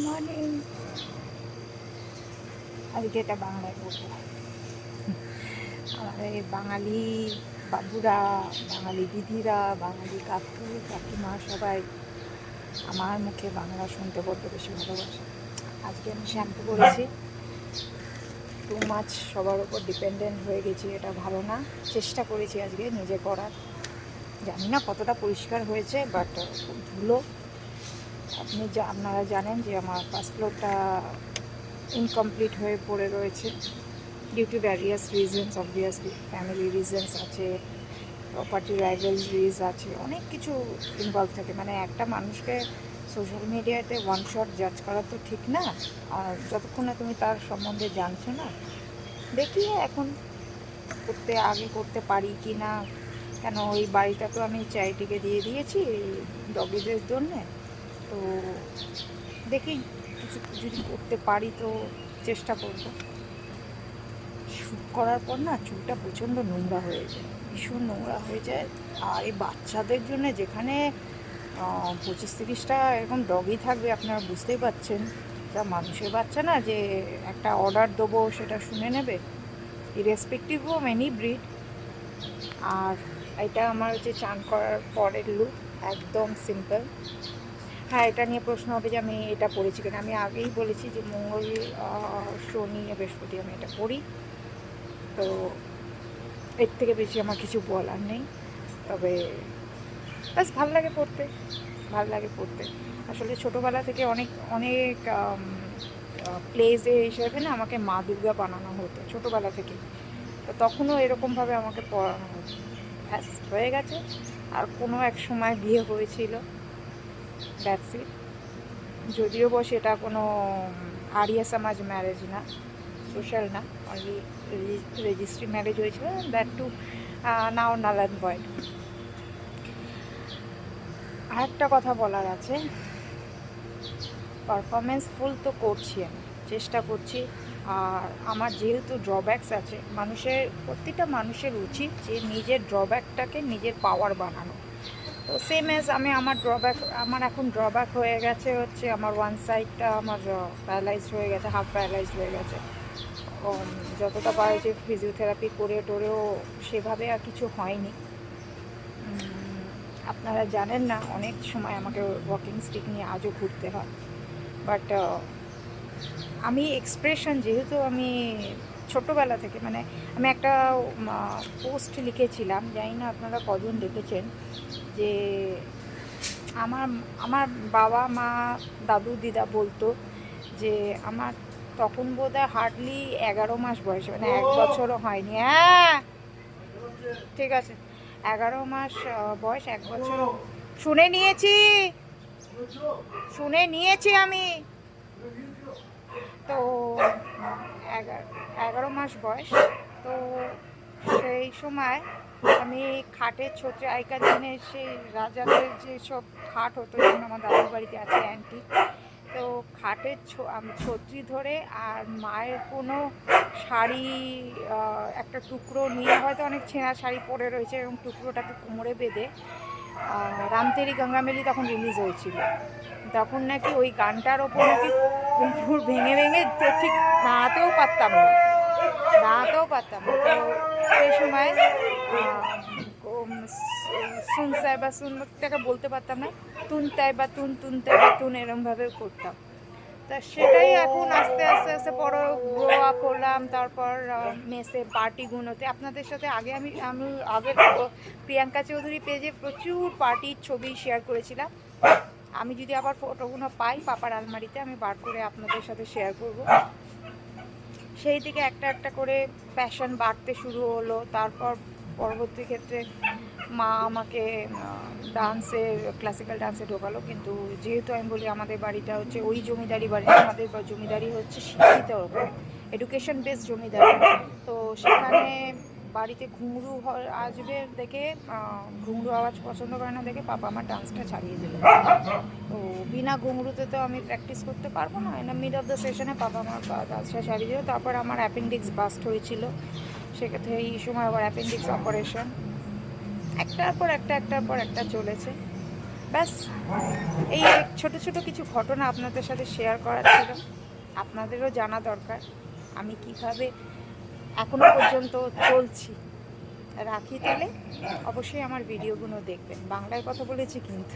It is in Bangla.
মর্নিং। আজকে এটা বাংলায় বলবো। আমাদের বাঙালি বাবুরা, বাঙালি দিদিরা, বাঙালি কাকু কাকিমা সবাই আমার মুখে বাংলা শুনতে বড্ড বেশি ভালোবাসে। আজকে আমি শ্যাম্পু করেছি, টু মাছ সবার ওপর ডিপেন্ডেন্ট হয়ে গেছি, এটা ভালো না। চেষ্টা করেছি আজকে নিজে করার, জানি না কতটা পরিষ্কার হয়েছে, বাট খুব ধুলো। আপনারা জানেন যে আমার ফার্স্ট ফ্লোরটা ইনকমপ্লিট হয়ে পড়ে রয়েছে due to various reasons. Obviously family reasons আছে, প্রপার্টি রাইভালরিজ আছে, অনেক কিছু ইনভলভ থাকে। মানে একটা মানুষকে সোশ্যাল মিডিয়াতে ওয়ান শট জাজ করা তো ঠিক না, আর যতক্ষণ না তুমি তার সম্বন্ধে জানছো না। দেখি এখন আগে করতে পারি কি না, কেন ওই বাড়িটা তো আমি চ্যারিটিকে দিয়ে দিয়েছি ডগিদের জন্যে। তো দেখি কিছু যদি করতে পারি তো চেষ্টা করব। শ্যুট করার পর না চুলটা প্রচণ্ড নোংরা হয়ে যায়, ভীষণ নোংরা হয়ে যায়। আর এই বাচ্চাদের জন্য যেখানে 25-30টা এরকম ডগি থাকবে, আপনারা বুঝতেই পারছেন যা মানুষের বাচ্চা না, যে একটা অর্ডার দেবো সেটা শুনে নেবে, ইরেসপেক্টিভ অফ এনি ব্রিড। আর এটা আমার হচ্ছে চান করার পরের লুক, একদম সিম্পল। হ্যাঁ, এটা নিয়ে প্রশ্ন হবে যে আমি এটা পড়েছি কিনা। আমি আগেই বলেছি যে মঙ্গল, শনি, বৃহস্পতি আমি এটা পড়ি, তো এর থেকে বেশি আমার কিছু বলার নেই। তবে ব্যাস ভাল লাগে পড়তে, ভাল লাগে পড়তে। আসলে ছোটোবেলা থেকে অনেক অনেক প্লেজে হিসেবে না আমাকে মা দুর্গা বানানো হতো ছোটোবেলা থেকে, তো তখনও এরকমভাবে আমাকে পড়ানো হতো। ব্যাস হয়ে গেছে। আর কোনো এক সময় বিয়ে হয়েছিল, দ্যাটস ইট। যদিও সেটা কোনো আরিয়া সমাজ ম্যারেজ না, সোশ্যাল না, অনলি রেজিস্ট্রি ম্যারেজ হয়েছিল, that too now null and void. আরেকটা কথা বলার আছে, পারফরমেন্স ফুল তো করছি, আমি চেষ্টা করছি। আর আমার যেহেতু ড্রব্যাকস আছে, প্রতিটা মানুষের উচিত যে নিজের ড্রব্যাকটাকে নিজের পাওয়ার বানানো। তো সেম এজ আমার এখন ড্রব্যাক হয়ে গেছে হচ্ছে আমার ওয়ান সাইডটা আমার প্যারালাইজড হয়ে গেছে, হাফ প্যারালাইজড হয়ে গেছে। যতটা পারছি ফিজিওথেরাপি করে টোরেও সেভাবে আর কিছু হয়নি। আপনারা জানেন না, অনেক সময় আমাকে ওয়াকিং স্টিক নিয়ে আজও ঘুরতে হয়। বাট আমি এক্সপ্রেশন, যেহেতু আমি ছোটোবেলা থেকে, মানে আমি একটা পোস্ট লিখেছিলাম, জানি না আপনারা কজন দেখেছেন, যে আমার আমার বাবা মা দাদু দিদা বলতো যে আমার তখন বোধহয় হার্ডলি 11 মাস বয়সে, মানে 1 বছরও হয়নি। হ্যাঁ ঠিক আছে, 11 মাস বয়স, 1 বছর। শুনে নিয়েছি আমি। তো 11 মাস বয়স। তো সেই সময় আমি খাটের ছত্রে, আগেকার দিনে সেই রাজাদের যে সব খাট হতো, যেমন আমার দাদুর বাড়িতে আছে অ্যান্টি, তো খাটের ছত্রি ধরে আর মায়ের কোনো শাড়ি একটা টুকরো নিয়ে, হয়তো অনেক ছেঁড়া শাড়ি পরে রয়েছে, এবং টুকরোটাকে কোমরে বেঁধে, রামতেরি গঙ্গামেলি তখন রিলিজ হয়েছিল, তখন নাকি ওই গানটার ওপর নাকি কুকুর ভেঙে ভেঙে ঠিক দাঁড়াতেও পারতাম না। তো সেই সময় সুন সাই বা সুনটাকে বলতে পারতাম না, তুন তাই বা তুন, তুন তাই বা তুন, এরমভাবেও করতাম। তা সেটাই এখন আস্তে আস্তে আস্তে বড় গ্রো আপ হলাম। তারপর মেসে পার্টিগুলোতে আপনাদের সাথে আমি আগে প্রিয়াঙ্কা চৌধুরী পেজে প্রচুর পার্টির ছবি শেয়ার করেছিলাম। আমি যদি আবার ফটোগুলো পাই পাপার আলমারিতে, আমি বার করে আপনাদের সাথে শেয়ার করব। সেই দিকে একটা একটা করে প্যাশন বাড়তে শুরু হলো। তারপর পরবর্তী ক্ষেত্রে মা আমাকে ক্লাসিক্যাল ডান্সে ঢোকালো। কিন্তু যেহেতু আমি বলি আমাদের বাড়িটা হচ্ছে ওই জমিদারি বাড়ি, আমাদের জমিদারি হচ্ছে শিক্ষিত এডুকেশন বেস জমিদারি, তো সেখানে বাড়িতে ঘুঙরু আসবে দেখে, ঘুঙরু আওয়াজ পছন্দ করে না দেখে পাপা আমার ডান্সটা ছাড়িয়ে দিল। তো বিনা ঘুঙরুতে তো আমি প্র্যাকটিস করতে পারবো না, ইন মিড অফ দ্য সেশনে পাপা আমার ডান্সটা ছাড়িয়ে দিল। তারপর আমার অ্যাপেন্ডিক্স বাস্ট হয়েছিল, সেক্ষেত্রে এই সময় আবার অ্যাপেন্ডিক্স অপারেশন, একটার পর একটা চলেছে। ব্যাস এই ছোট ছোট কিছু ঘটনা আপনাদের সাথে শেয়ার করার ছিল। আপনাদেরও জানা দরকার আমি কিভাবে এখনো পর্যন্ত চলছি। রাখি তাহলে, অবশ্যই আমার ভিডিওগুলো দেখবেন। বাংলায় কথা বলেছি কিন্তু।